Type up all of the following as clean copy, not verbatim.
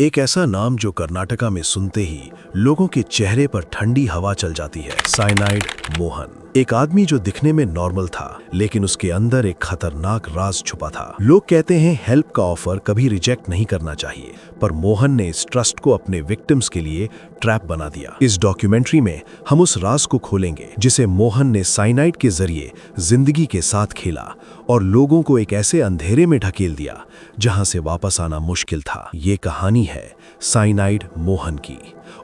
एक ऐसा नाम जो कर्नाटका में सुनते ही लोगों के चेहरे पर ठंडी हवा चल जाती है। साइनाइड मोहन, एक आदमी जो दिखने में नॉर्मल था, लेकिन उसके अंदर एक खतरनाक राज छुपा था। लोग कहते हैं हेल्प का ऑफर कभी रिजेक्ट नहीं करना चाहिए, पर मोहन ने इस ट्रस्ट को अपने विक्टिम्स के लिए ट्रैप बना दिया। इस डॉक्यूमेंट्री में हम उस राज को खोलेंगे जिसे मोहन ने साइनाइड के जरिए जिंदगी के साथ खेला और लोगों को एक ऐसे अंधेरे में ढकेल दिया जहां से वापस आना मुश्किल था। ये कहानी है साइनाइड मोहन की,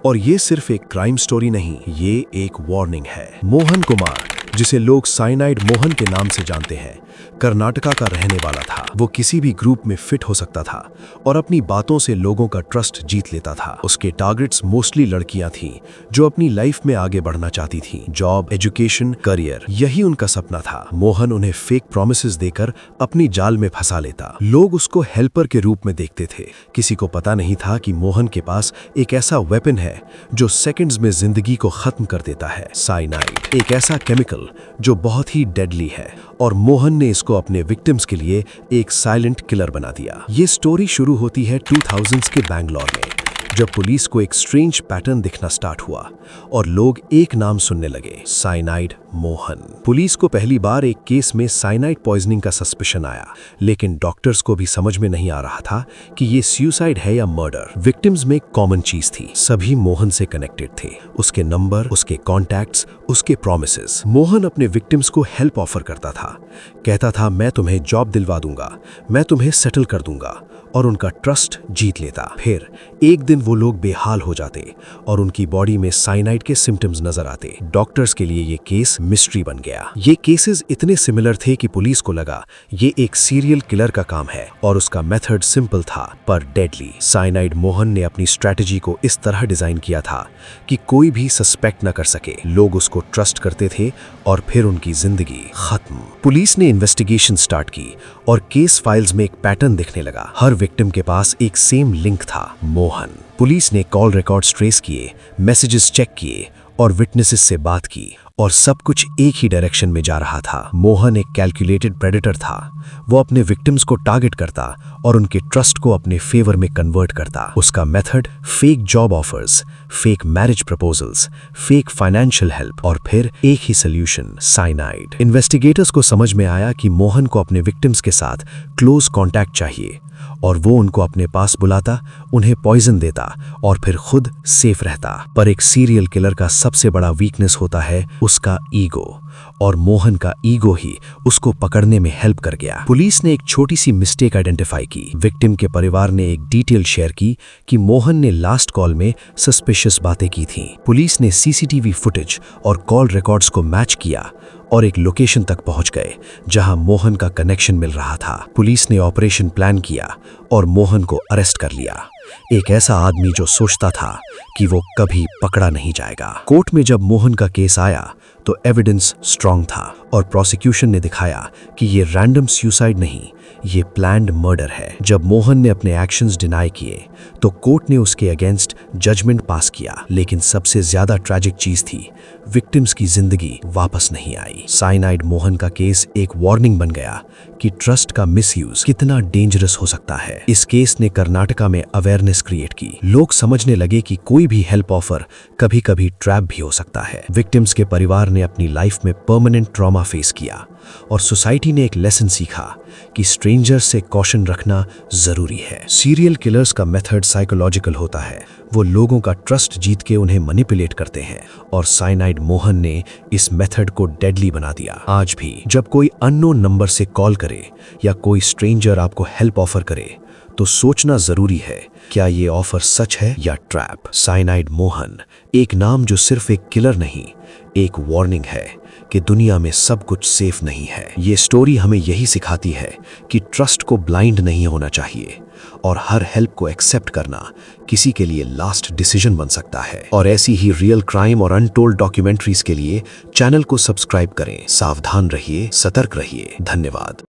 और ये सिर्फ एक क्राइम स्टोरी नहीं, ये एक वार्निंग है। मोहन कुमार, जिसे लोग साइनाइड मोहन के नाम से जानते हैं, कर्नाटका का रहने वाला था। वो किसी भी ग्रुप में फिट हो सकता था और अपनी बातों से लोगों का ट्रस्ट जीत लेता था। उसके टारगेट्स मोस्टली लड़कियां थीं जो अपनी लाइफ में आगे बढ़ना चाहती थीं। जॉब, एजुकेशन, करियर, यही उनका सपना था। मोहन उन्हें फेक प्रॉमिसेस देकर अपनी जाल में फंसा लेता। लोग उसको हेल्पर के रूप में देखते थे। किसी को पता नहीं था कि मोहन के पास एक ऐसा वेपन है जो सेकंड्स में जिंदगी को खत्म कर देता है। साइनाइड, एक ऐसा केमिकल जो बहुत ही डेडली है, और मोहन ने इसको अपने विक्टिम्स के लिए एक साइलेंट किलर बना दिया। ये स्टोरी शुरू होती है 2000s के बैंगलोर में, जब पुलिस को एक स्ट्रेंज पैटर्न दिखना स्टार्ट हुआ और लोग एक नाम सुनने लगे, साइनाइड मोहन। पुलिस को पहली बार एक केस में साइनाइड पॉइजनिंग का सस्पिशन आया, लेकिन डॉक्टर्स को भी समझ में नहीं आ रहा था कि ये सुसाइड है या मर्डर। विक्टिम्स में एक कॉमन चीज थी, सभी मोहन से कनेक्टेड थे। उसके नंबर, उसके कॉन्टैक्ट्स, उसके प्रॉमिसेस। मोहन अपने विक्टिम्स को हेल्प ऑफर करता था, कहता था मैं तुम्हें जॉब दिलवा दूंगा, मैं तुम्हें सेटल कर दूंगा, और उनका ट्रस्ट जीत लेता। फिर एक दिन वो लोग बेहाल हो जाते और उनकी बॉडी में साइनाइड के सिम्टम्स नजर आते। डॉक्टर्स के लिए ये केस मिस्ट्री बन गया। ये केसेस इतने सिमिलर थे कि पुलिस को लगा ये एक सीरियल किलर का काम है, और उसका मेथड सिंपल था पर डेडली। साइनाइड मोहन ने अपनी स्ट्रैटेजी को इस तरह डिजाइन किया था कि कोई भी सस्पेक्ट न कर सके। लोग उसको ट्रस्ट करते थे और फिर उनकी जिंदगी खत्म। पुलिस ने इन्वेस्टिगेशन स्टार्ट की और केस फाइल्स में एक पैटर्न दिखने लगा। हर विक्टिम के पास एक सेम लिंक था, मोहन। पुलिस ने कॉल रिकॉर्ड्स ट्रेस किए, मैसेजेस चेक किए और विटनेसेस से बात की, और सब कुछ एक ही डायरेक्शन में जा रहा था। मोहन एक कैलकुलेटेड प्रेडेटर था। वो अपने विक्टिम्स को टारगेट करता और उनके ट्रस्ट को अपने फेवर में कन्वर्ट करता। उसका method fake job offers, fake marriage proposals, fake financial help, और फिर एक ही सोल्यूशन, साइनाइड। इन्वेस्टिगेटर्स को समझ में आया कि मोहन को अपने विक्टिम्स के साथ क्लोज कॉन्टैक्ट चाहिए, और वो उनको अपने पास बुलाता, उन्हें पॉइजन देता और फिर खुद सेफ रहता। पर एक सीरियल किलर का सबसे बड़ा वीकनेस होता है उसका ईगो, और मोहन का ईगो ही उसको पकड़ने में हेल्प कर गया। पुलिस ने एक छोटी सी मिस्टेक आइडेंटिफाई की। विक्टिम के परिवार ने एक डिटेल शेयर की कि मोहन ने लास्ट कॉल में सस्पिशियस बातें की थीं। पुलिस ने सीसीटीवी फुटेज और कॉल रिकॉर्ड्स को मैच किया और एक लोकेशन तक पहुंच गए जहां मोहन का कनेक्शन मिल रहा था। पुलिस ने ऑपरेशन प्लान किया और मोहन को अरेस्ट कर लिया। एक ऐसा आदमी जो सोचता था कि वो कभी पकड़ा नहीं जाएगा। कोर्ट में जब मोहन का केस आया तो एविडेंस स्ट्रांग था, और प्रोसिक्यूशन ने दिखाया कि ये रैंडम सुसाइड नहीं, ये प्लान्ड मर्डर है। जब मोहन ने अपने एक्शंस डिनाई किए तो कोर्ट ने उसके अगेंस्ट जजमेंट पास किया, लेकिन सबसे ज्यादा ट्रैजिक चीज थी, विक्टिम्स की जिंदगी वापस नहीं आई। साइनाइड मोहन का केस एक वार्निंग बन गया कि ट्रस्ट का मिसयूज कितना डेंजरस हो सकता है। इस केस ने कर्नाटका में अवेयरनेस क्रिएट की। लोग समझने लगे कि कोई भी हेल्प ऑफर कभी कभी ट्रैप भी हो सकता है। विक्टिम्स के परिवार ने अपनी लाइफ में परमानेंट ट्रॉमा फेस किया, और सोसाइटी ने एक लेसन सीखा कि स्ट्रेंजर से कॉशन रखना जरूरी है। सीरियल किलर्स का मेथड साइकोलॉजिकल होता है। वो लोगों का ट्रस्ट जीत के उन्हें मैनिपुलेट करते हैं, और साइनाइड मोहन ने इस मेथड को डेडली बना दिया। आज भी जब कोई अननोन नंबर से कॉल करे या कोई स्ट्रेंजर आपको हेल्प ऑफर करे, तो सोचना जरूरी है, क्या ये ऑफर सच है या ट्रैप। साइनाइड मोहन एक नाम जो सिर्फ एक किलर नहीं, एक वार्निंग है कि दुनिया में सब कुछ सेफ नहीं है। ये स्टोरी हमें यही सिखाती है कि ट्रस्ट को ब्लाइंड नहीं होना चाहिए, और हर हेल्प को एक्सेप्ट करना किसी के लिए लास्ट डिसीजन बन सकता है। और ऐसी ही रियल क्राइम और अनटोल्ड डॉक्यूमेंट्रीज के लिए चैनल को सब्सक्राइब करें। सावधान रहिए, सतर्क रहिए। धन्यवाद।